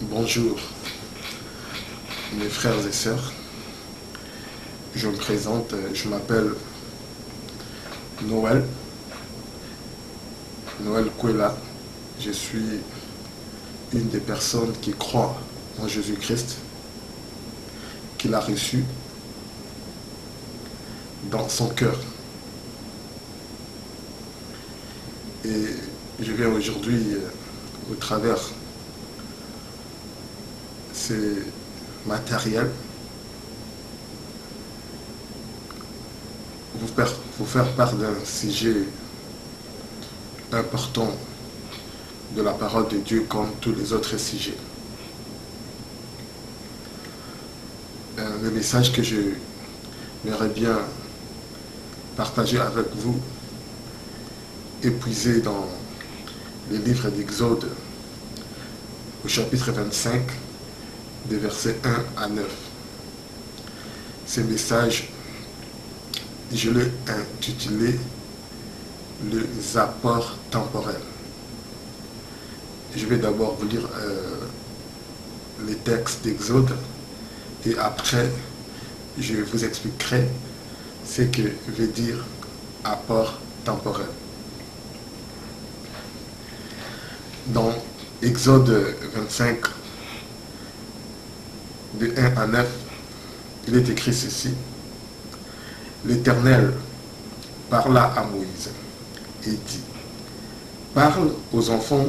Bonjour mes frères et sœurs, je me présente, je m'appelle Noël Kouela. Je suis une des personnes qui croient en Jésus-Christ, qu'il a reçu dans son cœur. Et je viens aujourd'hui, au travers ces matériels, vous faire part d'un sujet important de la parole de Dieu comme tous les autres sujets. Le message que je j'aimerais bien partager avec vous, épuisé dans les livres d'Exode, au chapitre 25, des versets 1 à 9. Ce message, je l'ai intitulé « Les apports temporels ». Je vais d'abord vous lire les textes d'Exode et après, je vous expliquerai ce que veut dire apport temporel. Dans Exode 25, de 1 à 9, il est écrit ceci. L'Éternel parla à Moïse et dit, parle aux enfants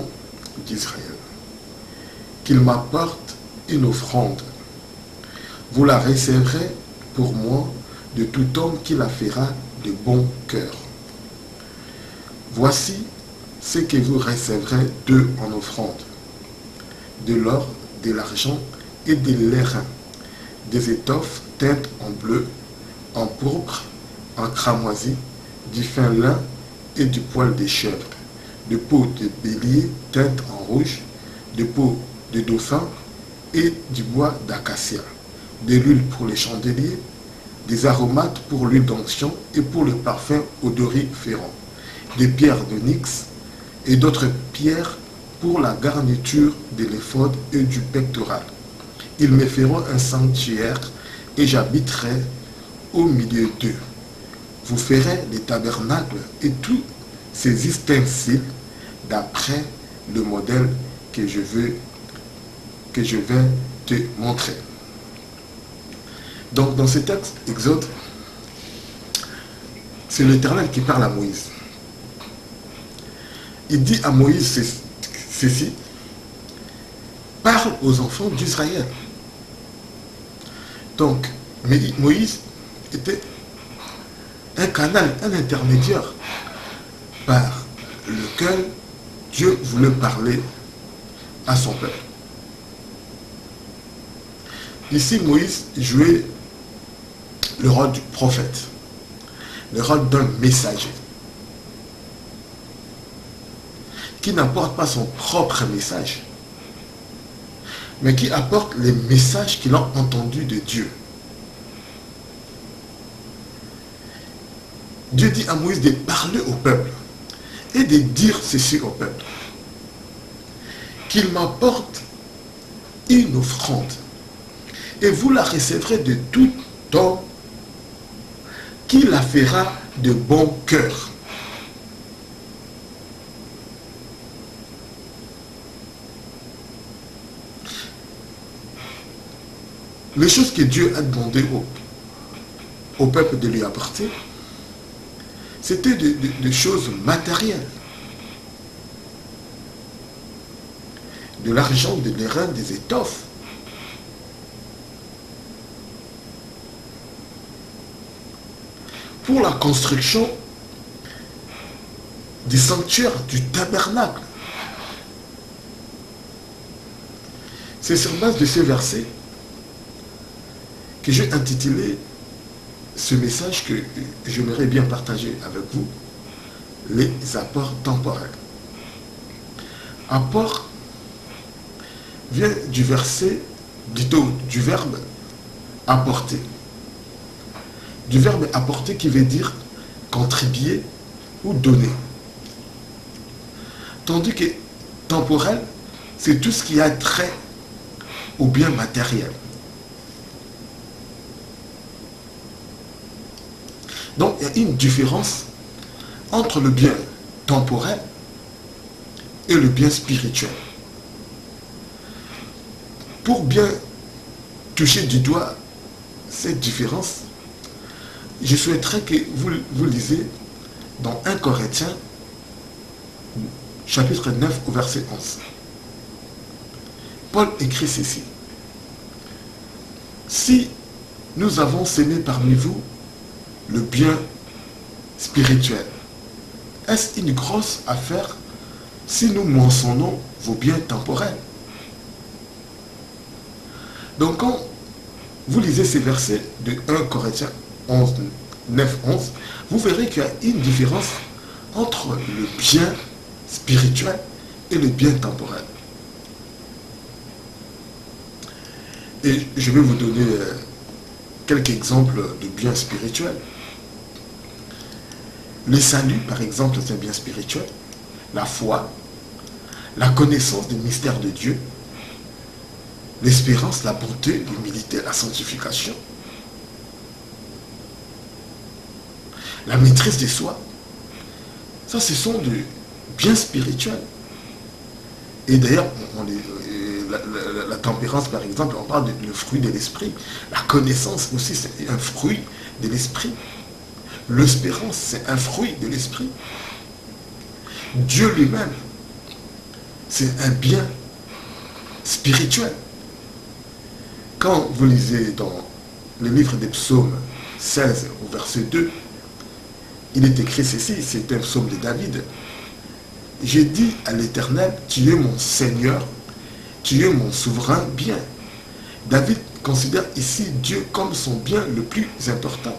d'Israël, qu'ils m'apportent une offrande. Vous la recevrez pour moi de tout homme qui la fera de bon cœur. Voici ce que vous recevrez d'eux en offrande, de l'or, de l'argent et de l'airain, des étoffes teintes en bleu, en pourpre, en cramoisi, du fin lin et du poil de chèvre, de peau de bélier teinte en rouge, de peau de dauphin et du bois d'acacia, de l'huile pour les chandeliers, des aromates pour l'huile d'onction et pour le parfum odoriférant, des pierres d'onyx et d'autres pierres pour la garniture de l'éphod et du pectoral. Ils me feront un sanctuaire et j'habiterai au milieu d'eux. Vous ferez les tabernacles et tous ces ustensiles d'après le modèle que je vais te montrer. Donc dans ce texte, Exode, c'est l'Éternel qui parle à Moïse. Il dit à Moïse ceci, parle aux enfants d'Israël. Donc, Moïse était un canal, un intermédiaire par lequel Dieu voulait parler à son peuple. Ici, Moïse jouait le rôle du prophète, le rôle d'un messager, qui n'apporte pas son propre message, mais qui apporte les messages qu'il a entendus de Dieu. Dieu dit à Moïse de parler au peuple et de dire ceci au peuple, qu'il m'apporte une offrande et vous la recevrez de tout homme qui la fera de bon cœur. Les choses que Dieu a demandé au peuple de lui apporter, c'était des choses matérielles. De l'argent, de l'airain, des étoffes. Pour la construction du sanctuaire, du tabernacle. C'est sur base de ce verset que j'ai intitulé ce message que j'aimerais bien partager avec vous, les apports temporels. Apport vient du verset, du verbe apporter. Du verbe apporter qui veut dire contribuer ou donner. Tandis que temporel, c'est tout ce qui a trait au bien matériel. Donc, il y a une différence entre le bien temporel et le bien spirituel. Pour bien toucher du doigt cette différence, je souhaiterais que vous lisiez dans 1 Corinthiens, chapitre 9, au verset 11. Paul écrit ceci. Si nous avons sémé parmi vous le bien spirituel, est-ce une grosse affaire si nous moissonnons vos biens temporels? Donc quand vous lisez ces versets de 1 Corinthiens 11, 9, 11, vous verrez qu'il y a une différence entre le bien spirituel et le bien temporel. Et je vais vous donner quelques exemples de biens spirituels. Le salut, par exemple, c'est un bien spirituel. La foi, la connaissance du mystère de Dieu, l'espérance, la bonté, l'humilité, la sanctification, la maîtrise de soi. Ça, ce sont des biens spirituels. Et d'ailleurs, la tempérance, par exemple, on parle du fruit de l'esprit. La connaissance aussi, c'est un fruit de l'esprit. L'espérance, c'est un fruit de l'esprit. Dieu lui-même, c'est un bien spirituel. Quand vous lisez dans le livre des psaumes 16 au verset 2, il est écrit ceci, c'est un psaume de David. J'ai dit à l'Éternel, tu es mon Seigneur, tu es mon souverain bien. David considère ici Dieu comme son bien le plus important.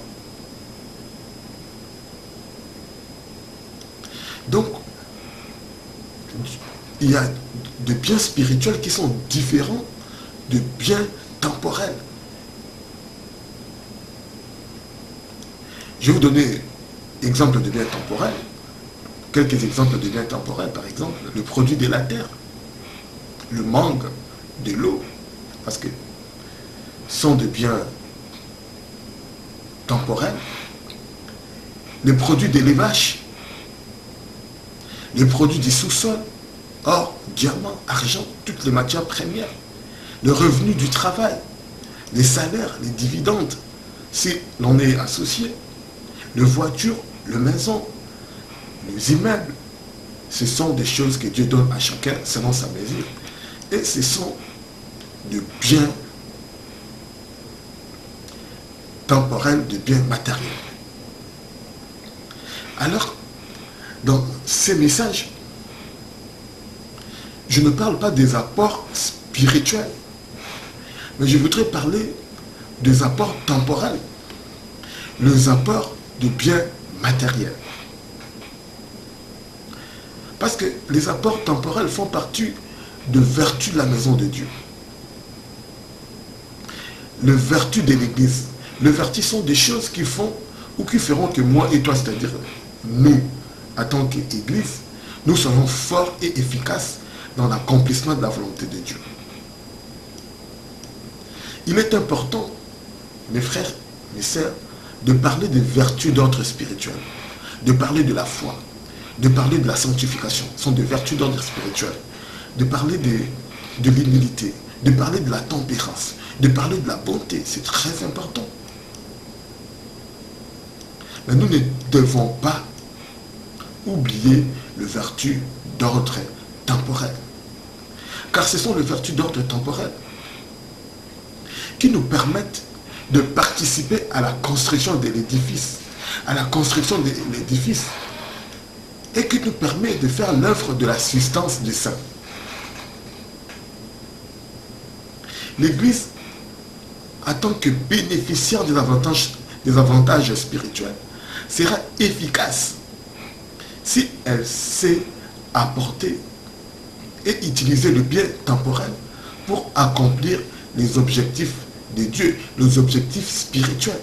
Donc, il y a des biens spirituels qui sont différents de biens temporels. Je vais vous donner exemple de biens temporels. Quelques exemples de biens temporels, par exemple, le produit de la terre, le mangue, de l'eau, parce que sont des biens temporels. Les produits de l'élevage, les produits du sous-sol, or, diamant, argent, toutes les matières premières, le revenu du travail, les salaires, les dividendes, si l'on est associé, les voitures, les maisons, les immeubles, ce sont des choses que Dieu donne à chacun selon sa mesure. Et ce sont de biens temporels, de biens matériels. Alors, dans ces messages, je ne parle pas des apports spirituels, mais je voudrais parler des apports temporels, les apports de biens matériels. Parce que les apports temporels font partie de vertus de la maison de Dieu. Les vertus de l'Église. Les vertus sont des choses qui font ou qui feront que moi et toi, c'est-à-dire nous, en tant qu'Église, nous serons forts et efficaces dans l'accomplissement de la volonté de Dieu. Il est important, mes frères, mes sœurs, de parler des vertus d'ordre spirituel, de parler de la foi, de parler de la sanctification, ce sont des vertus d'ordre spirituel, de parler de l'humilité, de parler de la tempérance, de parler de la bonté, c'est très important. Mais nous ne devons pas oublier les vertus d'ordre temporel. Car ce sont les vertus d'ordre temporel qui nous permettent de participer à la construction de l'édifice, à la construction de l'édifice, et qui nous permet de faire l'œuvre de l'assistance des saints. L'Église, en tant que bénéficiaire des avantages spirituels, sera efficace si elle sait apporter et utiliser le bien temporel pour accomplir les objectifs de Dieu, les objectifs spirituels.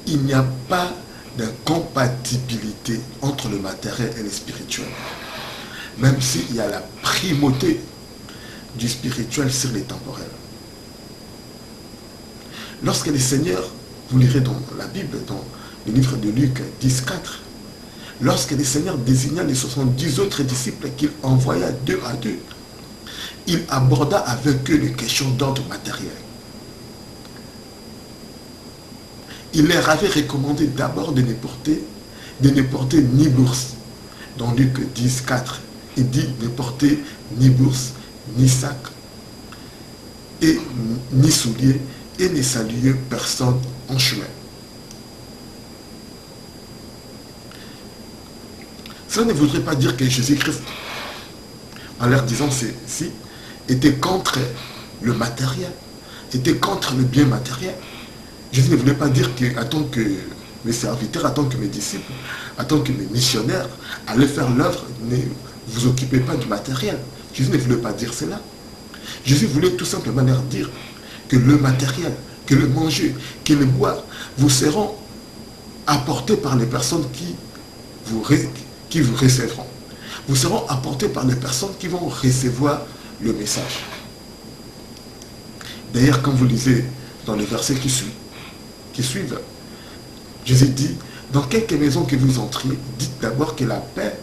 Il n'y a pas d'incompatibilité entre le matériel et le spirituel. même s'il y a la primauté du spirituel sur les temporels. Lorsque le Seigneur, vous lirez dans la Bible, dans le livre de Luc 10,4, lorsque le Seigneur désigna les 70 autres disciples qu'il envoya 2 à 2, il aborda avec eux les questions d'ordre matériel. Il leur avait recommandé d'abord de ne porter ni bourse. Dans Luc 10,4, il dit ne porter ni bourse, ni sac, et ni souliers, et ne saluer personne en chemin. Cela ne voudrait pas dire que Jésus-Christ, en leur disant ceci, était contre le matériel, était contre le bien matériel. Jésus ne voulait pas dire qu'en tant que mes serviteurs, en tant que mes disciples, en tant que mes missionnaires, allez faire l'œuvre, ne vous occupez pas du matériel. Jésus ne voulait pas dire cela. Jésus voulait tout simplement leur dire que le matériel, que le manger, que le boire vous seront apportés par les personnes qui vous recevront. Vous seront apportés par les personnes qui vont recevoir le message. D'ailleurs, quand vous lisez dans les versets qui suivent, Jésus dit, dans quelque maison que vous entriez, dites d'abord que la paix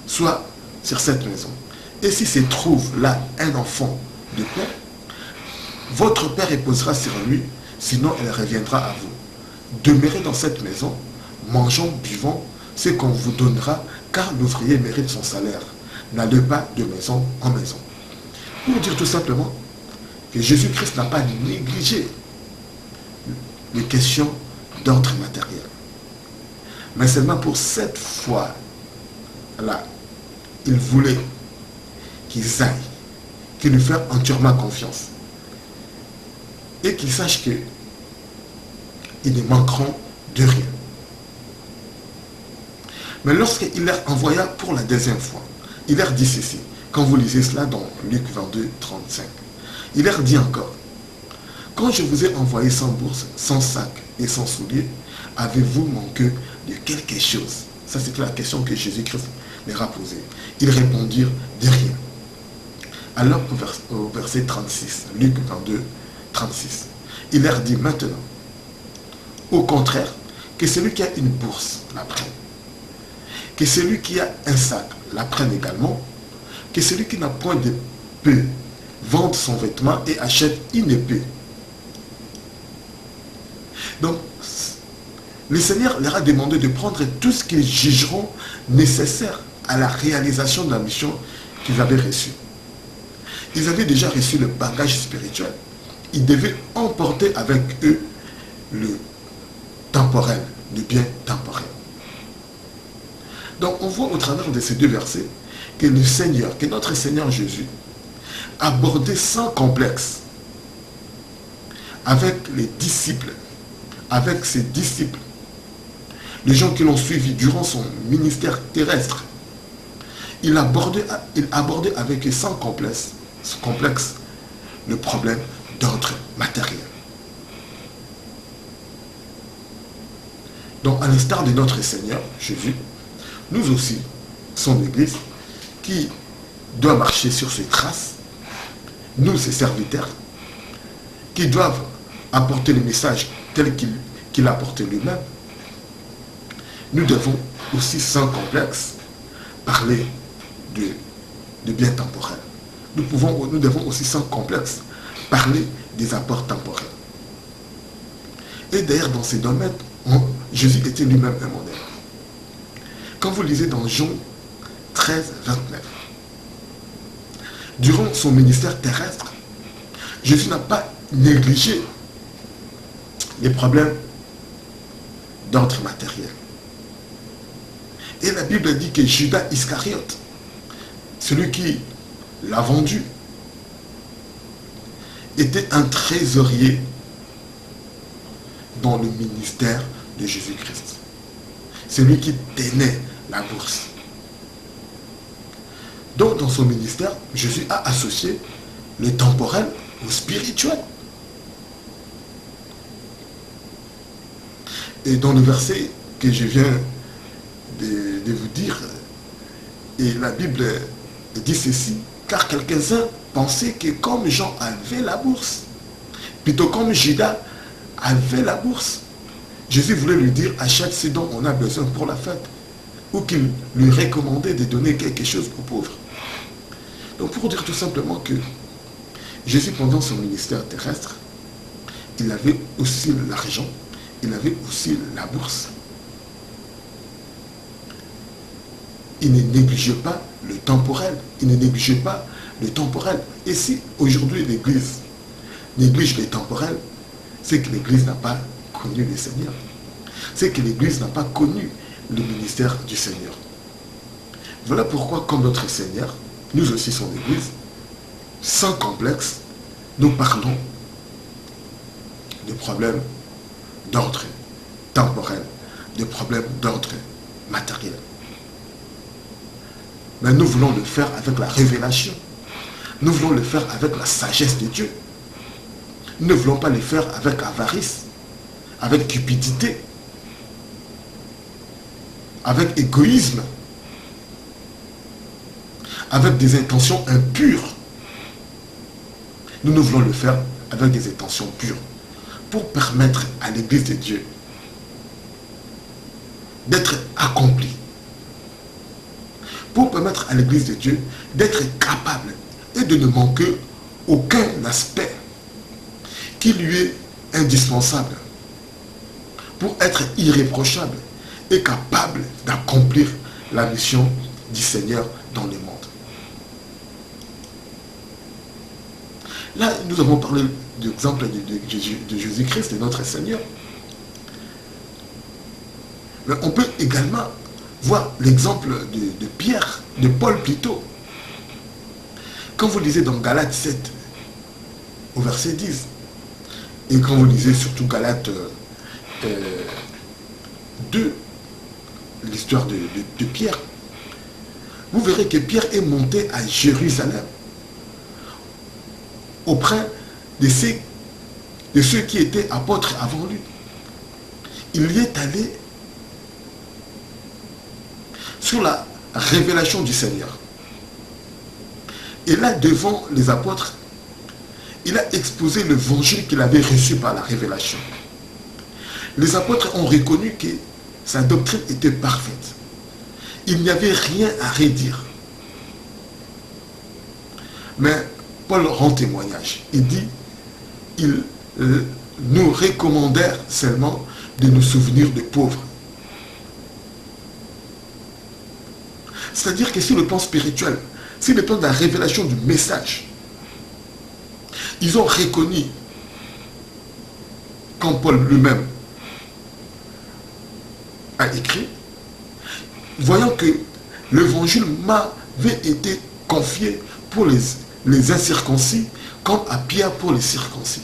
soit sur cette maison. Et si se trouve là un enfant de paix, votre Père reposera sur lui, sinon elle reviendra à vous. Demeurez dans cette maison, mangeons, buvons, ce qu'on vous donnera, car l'ouvrier mérite son salaire. N'allez pas de maison en maison. Pour dire tout simplement que Jésus-Christ n'a pas négligé les questions d'ordre matériel. Mais seulement pour cette fois-là, il voulait qu'ils aillent, qu'ils lui fassent entièrement confiance. Et qu'ils sachent qu'ils ne manqueront de rien. Mais lorsqu'il leur envoya pour la deuxième fois, il leur dit ceci, quand vous lisez cela dans Luc 22, 35, il leur dit encore, quand je vous ai envoyé sans bourse, sans sac et sans souliers, avez-vous manqué de quelque chose? Ça, c'était la question que Jésus-Christ leur a posée. Ils répondirent de rien. Alors, au verset 36, Luc 22, 36, il leur dit maintenant, au contraire, que celui qui a une bourse la prenne, que celui qui a un sac la prenne également, que celui qui n'a point d'épée vende son vêtement et achète une épée. Donc, le Seigneur leur a demandé de prendre tout ce qu'ils jugeront nécessaire à la réalisation de la mission qu'ils avaient reçue. Ils avaient déjà reçu le bagage spirituel. Ils devaient emporter avec eux le temporel, le bien temporel. Donc on voit au travers de ces deux versets que le Seigneur, que notre Seigneur Jésus, abordait sans complexe avec les disciples, avec ses disciples, les gens qui l'ont suivi durant son ministère terrestre. Il abordait avec eux sans complexe le problème d'ordre matériel. Donc, à l'instar de notre Seigneur Jésus, nous aussi, son Église, qui doit marcher sur ses traces, nous, ses serviteurs, qui doivent apporter le message tel qu'il a apporté lui-même, nous devons aussi sans complexe parler de bien temporel. Nous devons aussi sans complexe parler des apports temporels. Et d'ailleurs, dans ces domaines, Jésus était lui-même un modèle. Quand vous lisez dans Jean 13, 29, durant son ministère terrestre, Jésus n'a pas négligé les problèmes d'ordre matériel. Et la Bible dit que Judas Iscariote, celui qui l'a vendu, était un trésorier dans le ministère de Jésus-Christ. C'est lui qui tenait la bourse. Donc dans son ministère, Jésus a associé le temporel au spirituel. Et dans le verset que je viens de vous dire, Et la Bible dit ceci, car quelques-uns pensaient que comme Jean avait la bourse, plutôt comme Judas avait la bourse, Jésus voulait lui dire, achète ce dont on a besoin pour la fête, ou qu'il lui recommandait de donner quelque chose aux pauvres. Donc pour dire tout simplement que Jésus, pendant son ministère terrestre, il avait aussi l'argent, il avait aussi la bourse. Il ne négligeait pas le temporel. Il ne négligeait pas le temporel. Et si aujourd'hui l'Église néglige le temporel, c'est que l'Église n'a pas connu le Seigneur. C'est que l'Église n'a pas connu le ministère du Seigneur. Voilà pourquoi, comme notre Seigneur, nous aussi son Église, sans complexe, nous parlons de problèmes d'ordre temporel, de problèmes d'ordre matériel. Mais nous voulons le faire avec la révélation. Nous voulons le faire avec la sagesse de Dieu. Nous ne voulons pas le faire avec avarice, avec cupidité, avec égoïsme, avec des intentions impures. Nous voulons le faire avec des intentions pures pour permettre à l'Église de Dieu d'être accomplie, pour permettre à l'Église de Dieu d'être capable et de ne manquer aucun aspect qui lui est indispensable pour être irréprochable et capable d'accomplir la mission du Seigneur dans le monde. Là, nous avons parlé de l'exemple de Jésus-Christ, de notre Seigneur. Mais on peut également voir l'exemple de Pierre, de Paul plutôt. Quand vous lisez dans Galates 7, au verset 10, et quand vous lisez surtout Galates 2, l'histoire de Pierre, vous verrez que Pierre est monté à Jérusalem auprès de ceux qui étaient apôtres avant lui. Il y est allé sur la révélation du Seigneur. Et là, devant les apôtres, il a exposé l'évangile qu'il avait reçu par la révélation. Les apôtres ont reconnu que sa doctrine était parfaite. Il n'y avait rien à redire. Mais Paul rend témoignage. Il dit, ils nous recommandèrent seulement de nous souvenir des pauvres. C'est-à-dire que sur le plan spirituel, sur le plan de la révélation du message, ils ont reconnu, quand Paul lui-même a écrit, voyant que l'évangile m'avait été confié pour les incirconcis, comme à Pierre pour les circoncis.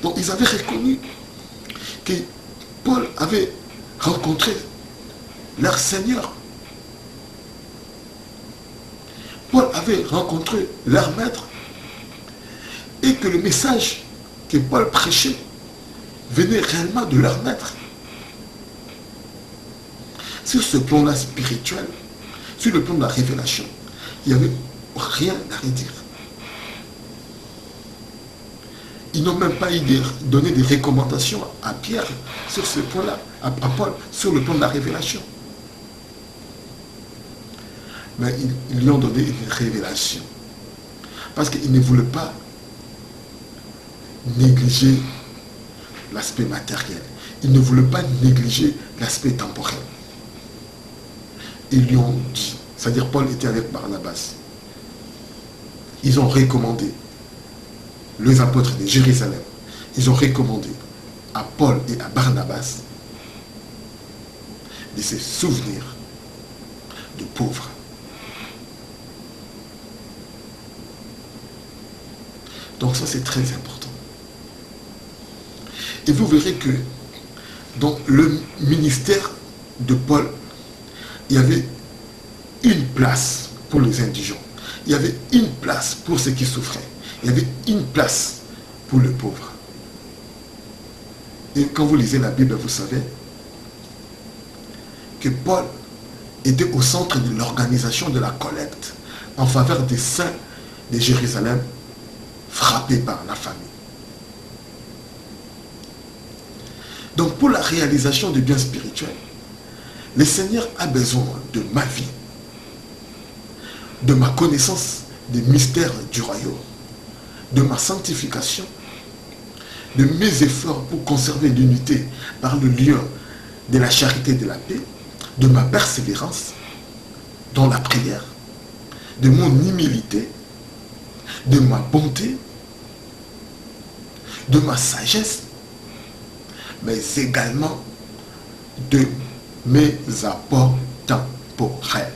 Donc ils avaient reconnu que Paul avait rencontré leur Seigneur. Paul avait rencontré leur maître et que le message que Paul prêchait venait réellement de leur maître. Sur ce plan-là spirituel, sur le plan de la révélation, il n'y avait rien à redire. Ils n'ont même pas donné des recommandations à Pierre sur ce point-là, à Paul, sur le plan de la révélation. Mais ils lui ont donné une révélation. Parce qu'ils ne voulaient pas négliger l'aspect matériel. Ils ne voulaient pas négliger l'aspect temporel. Ils lui ont dit, c'est-à-dire Paul était avec Barnabas. Ils ont recommandé, les apôtres de Jérusalem, ils ont recommandé à Paul et à Barnabas de se souvenir de pauvres. Donc ça, c'est très important. Et vous verrez que dans le ministère de Paul, il y avait une place pour les indigents. Il y avait une place pour ceux qui souffraient. Il y avait une place pour le pauvre. Et quand vous lisez la Bible, vous savez que Paul était au centre de l'organisation de la collecte en faveur des saints de Jérusalem frappés par la famine. Donc pour la réalisation des biens spirituels, le Seigneur a besoin de ma vie, de ma connaissance des mystères du royaume, de ma sanctification, de mes efforts pour conserver l'unité par le lien de la charité et de la paix, de ma persévérance dans la prière, de mon humilité, de ma bonté, de ma sagesse, mais également de mes apports temporels.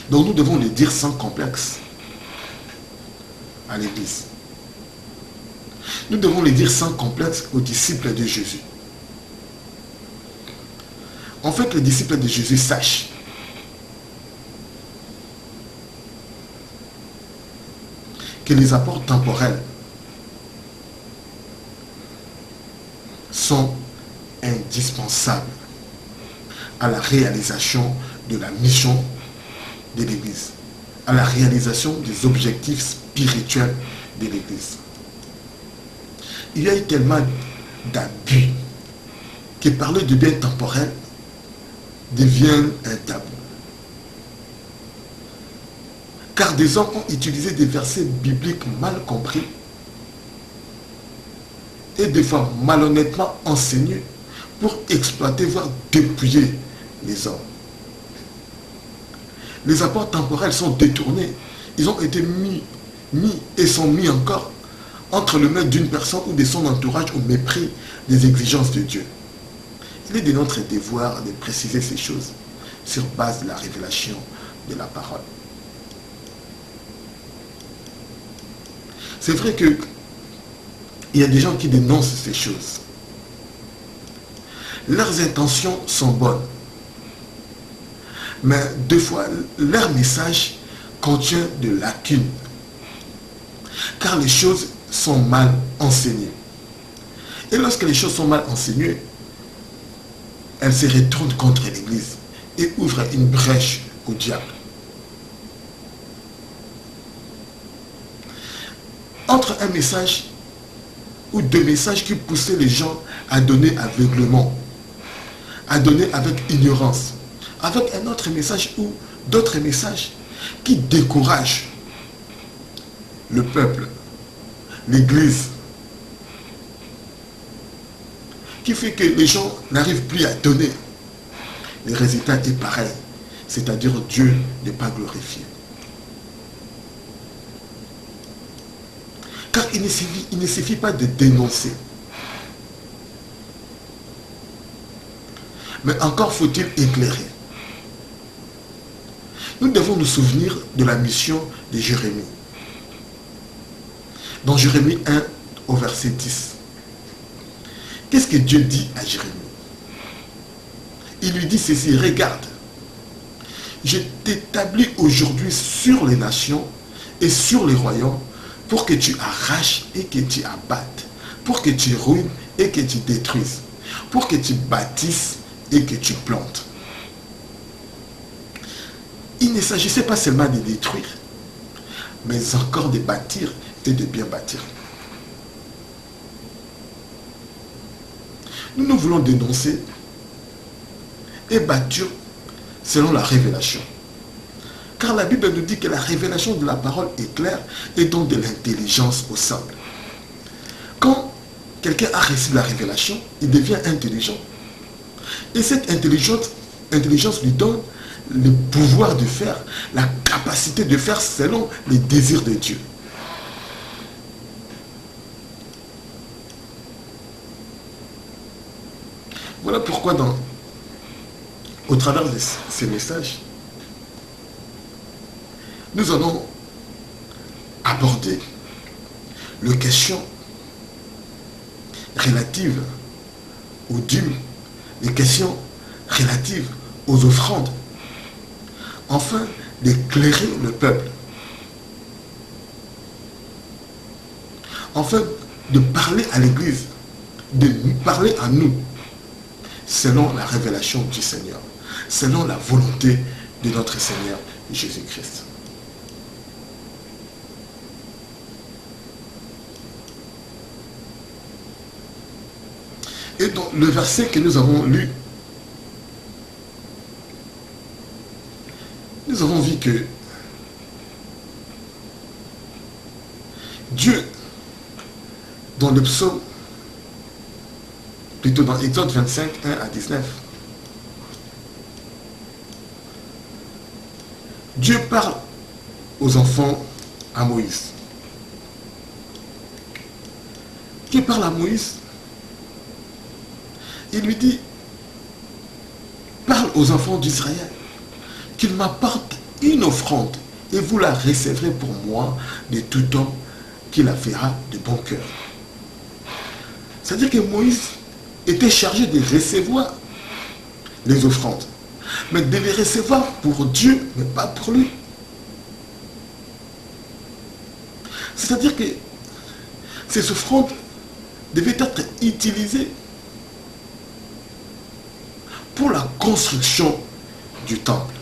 Donc nous devons le dire sans complexe à l'Église. Nous devons le dire sans complexe aux disciples de Jésus. En fait, les disciples de Jésus sachent que les apports temporels sont indispensables à la réalisation de la mission de l'Église, à la réalisation des objectifs spirituels de l'Église. Il y a eu tellement d'abus que parler de bien temporel devient un tabou. Car des hommes ont utilisé des versets bibliques mal compris et des fois malhonnêtement enseignés pour exploiter, voire dépouiller les hommes. Les apports temporels sont détournés. Ils ont été mis et sont mis encore entre le maître d'une personne ou de son entourage au mépris des exigences de Dieu. Il est de notre devoir de préciser ces choses sur base de la révélation de la parole. C'est vrai qu'il y a des gens qui dénoncent ces choses. Leurs intentions sont bonnes. Mais deux fois, leur message contient de lacunes. Car les choses sont mal enseignées. Et lorsque les choses sont mal enseignées, elles se retournent contre l'Église et ouvrent une brèche au diable. Entre un message ou deux messages qui poussaient les gens à donner aveuglement, à donner avec ignorance, avec un autre message ou d'autres messages qui découragent le peuple, l'Église, qui fait que les gens n'arrivent plus à donner. Le résultat est pareil, c'est-à-dire Dieu n'est pas glorifié. Car il ne suffit pas de dénoncer. Mais encore faut-il éclairer. Nous devons nous souvenir de la mission de Jérémie. Dans Jérémie 1 au verset 10. Qu'est-ce que Dieu dit à Jérémie? Il lui dit ceci: regarde, je t'établis aujourd'hui sur les nations et sur les royaumes pour que tu arraches et que tu abattes, pour que tu ruines et que tu détruises, pour que tu bâtisses et que tu plantes. Il ne s'agissait pas seulement de détruire, mais encore de bâtir et de bien bâtir. Nous voulons dénoncer et bâtir selon la révélation. Car la Bible nous dit que la révélation de la parole est claire et donne de l'intelligence au simple. Quand quelqu'un a reçu la révélation, il devient intelligent. Et cette intelligence lui donne le pouvoir de faire, la capacité de faire selon les désirs de Dieu. Voilà pourquoi au travers de ces messages, nous allons aborder les questions relatives aux dîmes, les questions relatives aux offrandes, afin d'éclairer le peuple, afin de parler à l'Église, de parler à nous, selon la révélation du Seigneur, selon la volonté de notre Seigneur Jésus-Christ. Et dans le verset que nous avons lu, nous avons vu que Dieu, dans le psaume, plutôt dans Exode 25, 1 à 19, Dieu parle aux enfants à Moïse. Dieu parle à Moïse. Il lui dit, parle aux enfants d'Israël qu'ils m'apportent une offrande et vous la recevrez pour moi de tout homme qui la fera de bon cœur. C'est-à-dire que Moïse était chargé de recevoir les offrandes, mais de les recevoir pour Dieu, mais pas pour lui. C'est-à-dire que ces offrandes devaient être utilisées pour la construction du temple.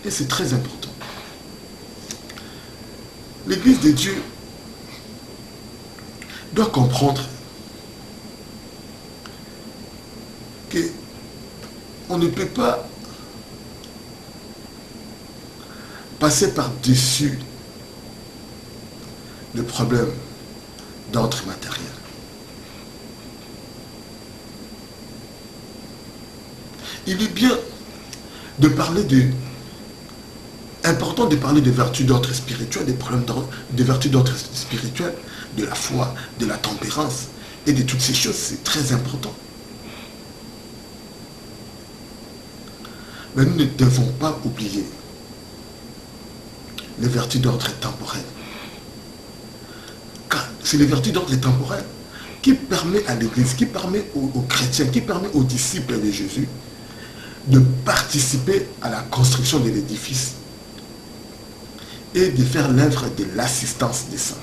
Et c'est très important. L'Église de Dieu doit comprendre qu'on ne peut pas passer par-dessus le problème d'ordre matériel. Il est bien de parler important de parler des vertus d'ordre spirituel, des problèmes des vertus d'ordre spirituel, de la foi, de la tempérance et de toutes ces choses, c'est très important. Mais nous ne devons pas oublier les vertus d'ordre temporel. Car c'est les vertus d'ordre temporel qui permet à l'Église, qui permet aux chrétiens, qui permet aux disciples de Jésus de participer à la construction de l'édifice et de faire l'œuvre de l'assistance des saints.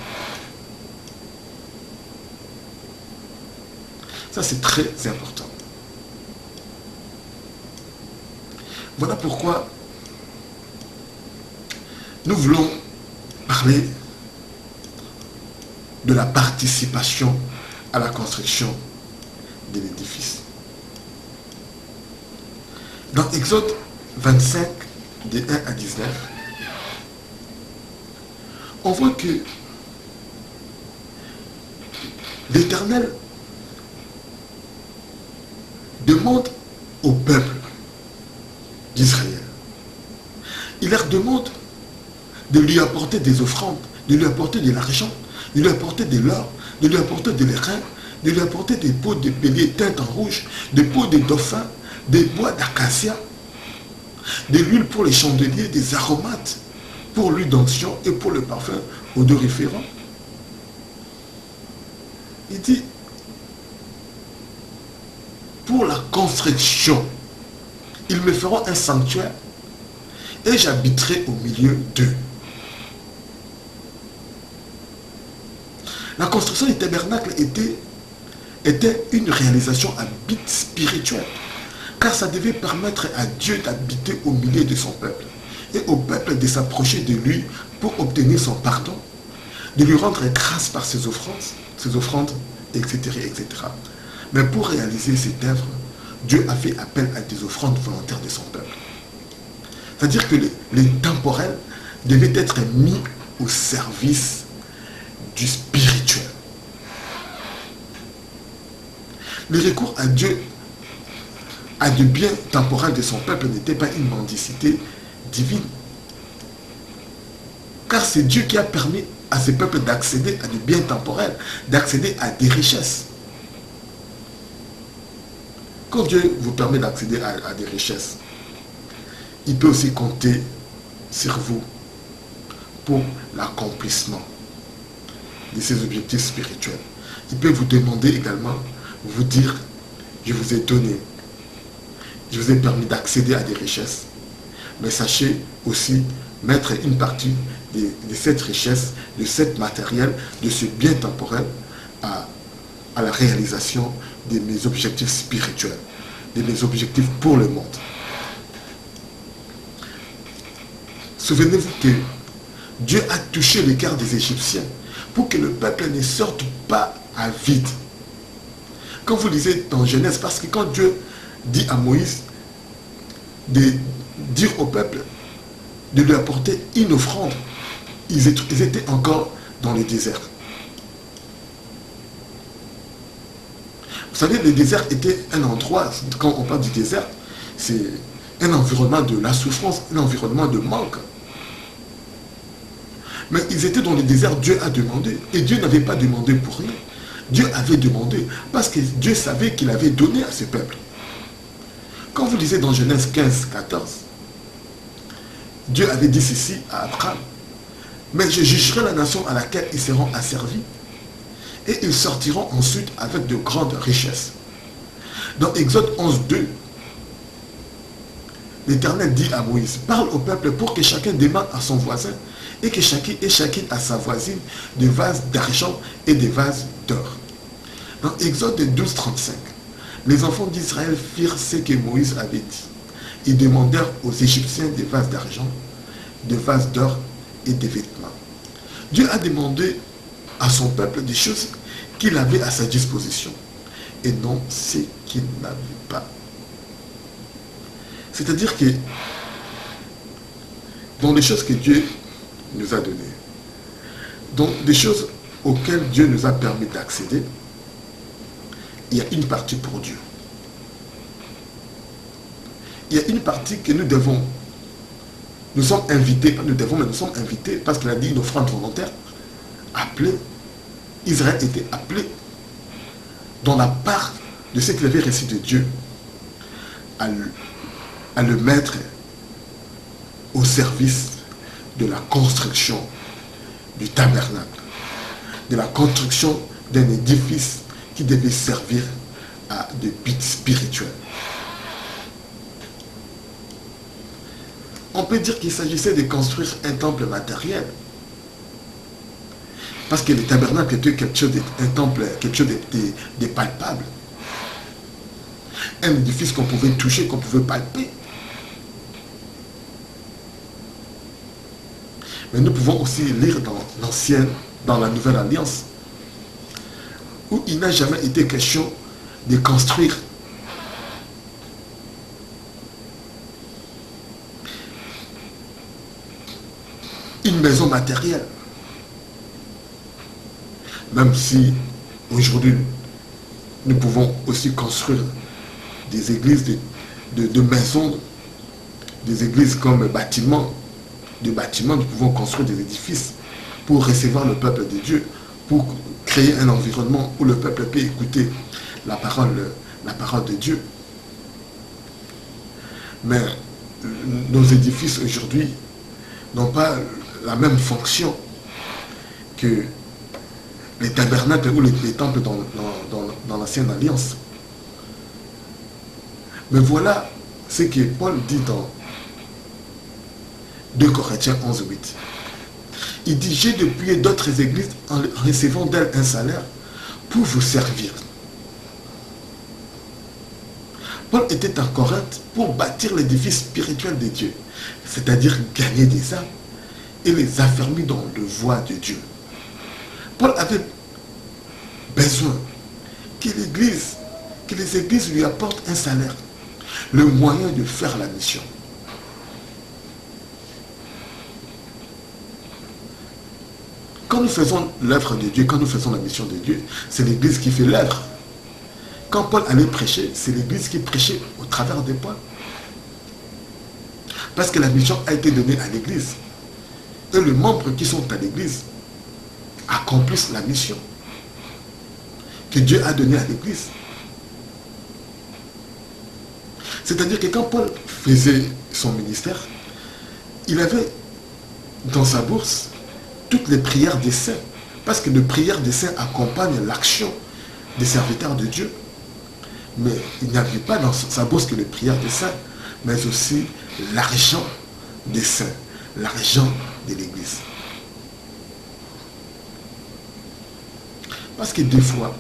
Ça, c'est très important. Voilà pourquoi nous voulons parler de la participation à la construction de l'édifice. Dans Exode 25, de 1 à 19, on voit que l'Éternel demande au peuple d'Israël, il leur demande de lui apporter des offrandes, de lui apporter de l'argent, de lui apporter de l'or, de lui apporter de l'airain, de lui apporter des peaux de bélier teintes en rouge, des peaux de dauphin, des bois d'acacia, de l'huile pour les chandeliers, des aromates pour l'huile d'onction et pour le parfum odoriférant. Il dit, pour la construction, ils me feront un sanctuaire et j'habiterai au milieu d'eux. La construction du tabernacle était une réalisation à but spirituel, car ça devait permettre à Dieu d'habiter au milieu de son peuple et au peuple de s'approcher de lui pour obtenir son pardon, de lui rendre grâce par ses offrandes, etc., etc. Mais pour réaliser cette œuvre, Dieu a fait appel à des offrandes volontaires de son peuple. C'est-à-dire que les temporels devaient être mis au service du spirituel. Le recours à Dieu, à du bien temporel de son peuple, n'était pas une mendicité divine. Car c'est Dieu qui a permis à ce peuple d'accéder à du bien temporel, d'accéder à des richesses. Quand Dieu vous permet d'accéder à des richesses, il peut aussi compter sur vous pour l'accomplissement de ses objectifs spirituels. Il peut vous demander également, vous dire, je vous ai donné, je vous ai permis d'accéder à des richesses, mais sachez aussi mettre une partie de cette richesse, de cette matériel, de ce bien temporel à la réalisation de mes objectifs spirituels, de mes objectifs pour le monde. Souvenez-vous que Dieu a touché le cœur des Égyptiens pour que le peuple ne sorte pas à vide. Quand vous lisez dans Genèse, parce que quand Dieu dit à Moïse de dire au peuple de lui apporter une offrande, ils étaient encore dans le désert. Vous savez, le désert était un endroit, quand on parle du désert, c'est un environnement de la souffrance, un environnement de manque. Mais ils étaient dans le désert, Dieu a demandé. Et Dieu n'avait pas demandé pour rien. Dieu avait demandé parce que Dieu savait qu'il avait donné à ce peuple. Quand vous lisez dans Genèse 15, 14, Dieu avait dit ceci à Abraham. Mais je jugerai la nation à laquelle ils seront asservis. Et ils sortiront ensuite avec de grandes richesses. Dans Exode 11, 2, l'Éternel dit à Moïse, parle au peuple pour que chacun demande à son voisin et que chacun et chacune à sa voisine des vases d'argent et des vases d'or. Dans Exode 12, 35, les enfants d'Israël firent ce que Moïse avait dit. Ils demandèrent aux Égyptiens des vases d'argent, des vases d'or et des vêtements. Dieu a demandé à son peuple des choses qu'il avait à sa disposition et non ce qu'il n'avait pas. C'est-à-dire que dans les choses que Dieu nous a données, dans des choses auxquelles Dieu nous a permis d'accéder, il y a une partie pour Dieu. Il y a une partie que nous devons, nous sommes invités, pas nous devons, mais nous sommes invités parce qu'il a dit une offrande volontaire, appelée. Israël était appelé dans la part de ce qu'il avait reçu de Dieu à le mettre au service de la construction du tabernacle, de la construction d'un édifice qui devait servir à des buts spirituels. On peut dire qu'il s'agissait de construire un temple matériel. Parce que le tabernacle était quelque chose un temple, quelque chose de palpable. Un édifice qu'on pouvait toucher, qu'on pouvait palper. Mais nous pouvons aussi lire dans l'ancienne, dans la nouvelle alliance, où il n'a jamais été question de construire une maison matérielle. Même si aujourd'hui nous pouvons aussi construire des églises de maisons, des églises comme bâtiments, nous pouvons construire des édifices pour recevoir le peuple de Dieu, pour créer un environnement où le peuple peut écouter la parole de Dieu. Mais nos édifices aujourd'hui n'ont pas la même fonction que les tabernacles ou les temples dans l'ancienne alliance. Mais voilà ce que Paul dit dans 2 Corinthiens 11, 8. Il dit, j'ai dépouillé d'autres églises en recevant d'elles un salaire pour vous servir. Paul était en Corinthe pour bâtir l'édifice spirituel de Dieu, c'est-à-dire gagner des âmes et les affermir dans le voie de Dieu. Paul avait besoin que les églises lui apportent un salaire, le moyen de faire la mission. Quand nous faisons l'œuvre de Dieu, quand nous faisons la mission de Dieu, c'est l'église qui fait l'œuvre. Quand Paul allait prêcher, c'est l'église qui prêchait au travers de Paul. Parce que la mission a été donnée à l'église. Et les membres qui sont à l'église accomplissent la mission que Dieu a donnée à l'église. C'est-à-dire que quand Paul faisait son ministère, il avait dans sa bourse toutes les prières des saints. Parce que les prières des saints accompagnent l'action des serviteurs de Dieu. Mais il n'y avait pas dans sa bourse que les prières des saints, mais aussi l'argent des saints. l'argent de l'Église. Parce que des fois,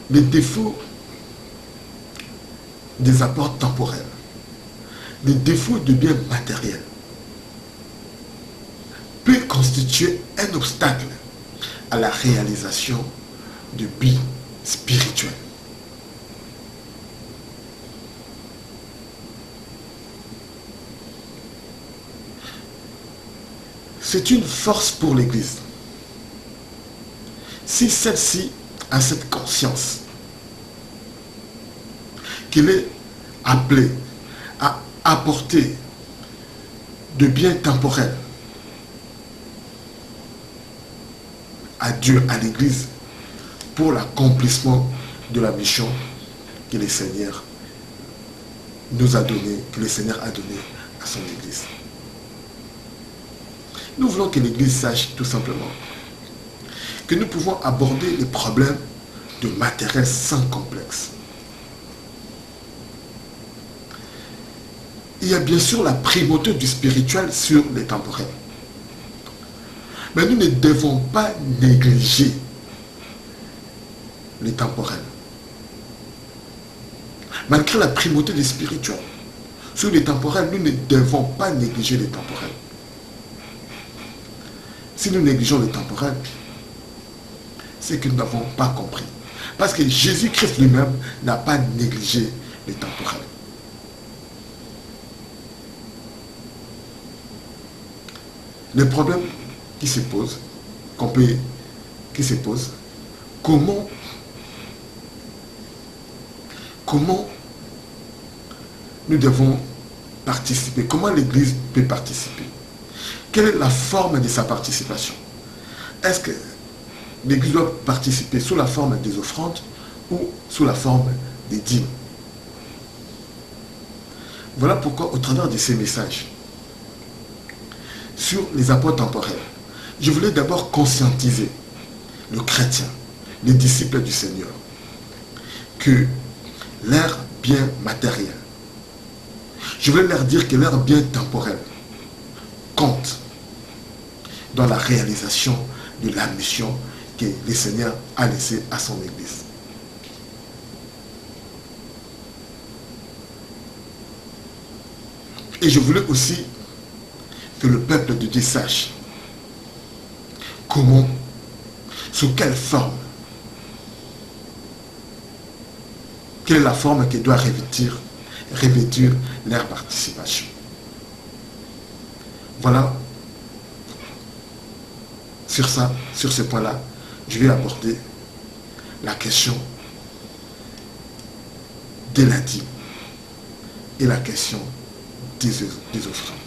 les défauts des apports temporels, les défauts de biens matériels, peut constituer un obstacle à la réalisation de buts spirituels. C'est une force pour l'Église. Si celle-ci a cette conscience qu'elle est appelée à apporter de biens temporels à Dieu, à l'Église, pour l'accomplissement de la mission que le Seigneur nous a donnée, que le Seigneur a donnée à son Église. Nous voulons que l'Église sache tout simplement que nous pouvons aborder les problèmes de matériel sans complexe. Il y a bien sûr la primauté du spirituel sur les temporels. Mais nous ne devons pas négliger les temporels. Malgré la primauté du spirituel sur les temporels, nous ne devons pas négliger les temporels. Si nous négligeons les temporels, c'est que nous n'avons pas compris. Parce que Jésus-Christ lui-même n'a pas négligé les temporels. Le problème qui se pose, comment nous devons participer, comment l'Église peut participer? Quelle est la forme de sa participation? Est-ce que l'Église doit participer sous la forme des offrandes ou sous la forme des dîmes? Voilà pourquoi, au travers de ces messages sur les apports temporels, je voulais d'abord conscientiser le chrétien, les disciples du Seigneur, que leur bien matériel, je voulais leur dire que leur bien temporel compte dans la réalisation de la mission que le Seigneur a laissée à son Église. Et je voulais aussi que le peuple de Dieu sache comment, sous quelle forme, quelle est la forme qui doit revêtir leur participation. Voilà, sur ce point-là, je vais aborder la question de la dîme et la question des offrandes.